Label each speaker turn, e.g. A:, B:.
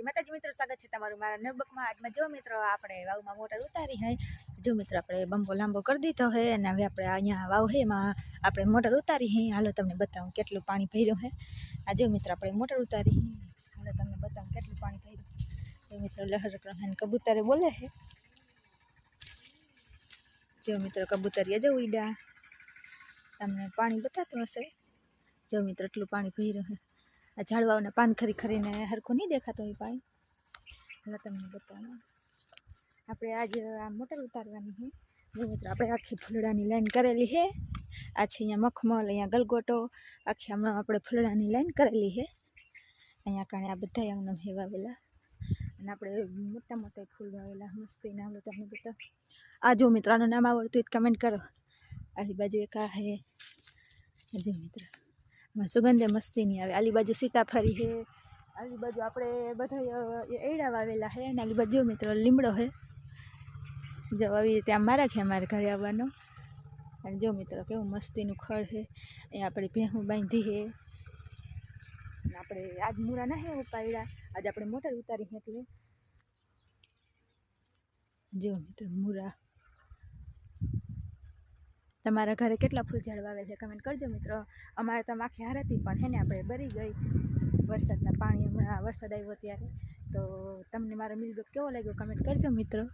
A: માતાજી મિત્રો, સ્વાગત છે તમારું મારા નોટબુકમાં। આજમાં જો મિત્રો આપણે વાવમાં મોટર ઉતારી હે। જો મિત્રો આપણે બંબો લાંબો કરી દીધો હે અને હવે આપણે અહીંયા વાવ હે એમાં આપણે મોટર ઉતારી હે। હાલો તમને બતાવું કેટલું પાણી ભર્યું હે। આ જો મિત્રો આપણે મોટર ઉતારી હે, હાલો તમને બતાવું કેટલું પાણી ભર્યું। જો મિત્રો લહેર કબૂતરે બોલે છે। જો મિત્રો કબૂતરિયા જો ઉડ્યા, તમને પાણી બતાતું હશે। જો મિત્રો એટલું પાણી ભર્યું હે। આ ઝાડવાઓને પાન ખરી ખરીને હરખું નહીં દેખાતું એ પાણી। એટલે તમને બતાવું આપણે આજ આ મોટર ઉતારવાની છે। જો મિત્રો આપણે આખી ફૂલડાની લાઈન કરેલી છે। આ છે અહીંયા મખમલ, અહીંયા ગલગોટો, આખી આમાં આપણે ફૂલડાની લાઈન કરેલી છે। અહીંયા કારણે આ બધા આમને હે વાવેલા અને આપણે મોટા મોટા ફૂલ વાવેલા મસ્તીના। આપણે તમને બતાવું આ જો મિત્રો આનું નામ આવડતું હોય કમેન્ટ કરો। આલી બાજુ એક આ હે, જો મિત્રો સુગંધે મસ્તી નહીં આવે। આલી બાજુ સીતાફળી છે, આલી બાજુ આપણે બધા એડા વાવેલા છે અને આલી બાજુ મિત્રો લીમડો છે। જો આવી રીતે આમ મારા છે અમારે ઘરે આવવાનો। અને જો મિત્રો કેવું મસ્તીનું ખડ છે। અહીંયા આપણે ભેહું બાંધી છે અને આપણે આજ મૂરા ના હે ઉપાડ્યા, આજે આપણે મોટર ઉતારી છે એટલે જો મિત્રો મૂરા। તમારા ઘરે કેટલા ફૂલ ઝાડ વાવેલ છે કમેન્ટ કરજો મિત્રો। અમારે તો આખી હારાતી પણ છે ને આપણે બરી ગઈ વરસાદના પાણી, હમણાં વરસાદ આવ્યો ત્યારે। તો તમને મારો મિલબગ કેવો લાગ્યો કમેન્ટ કરજો મિત્રો।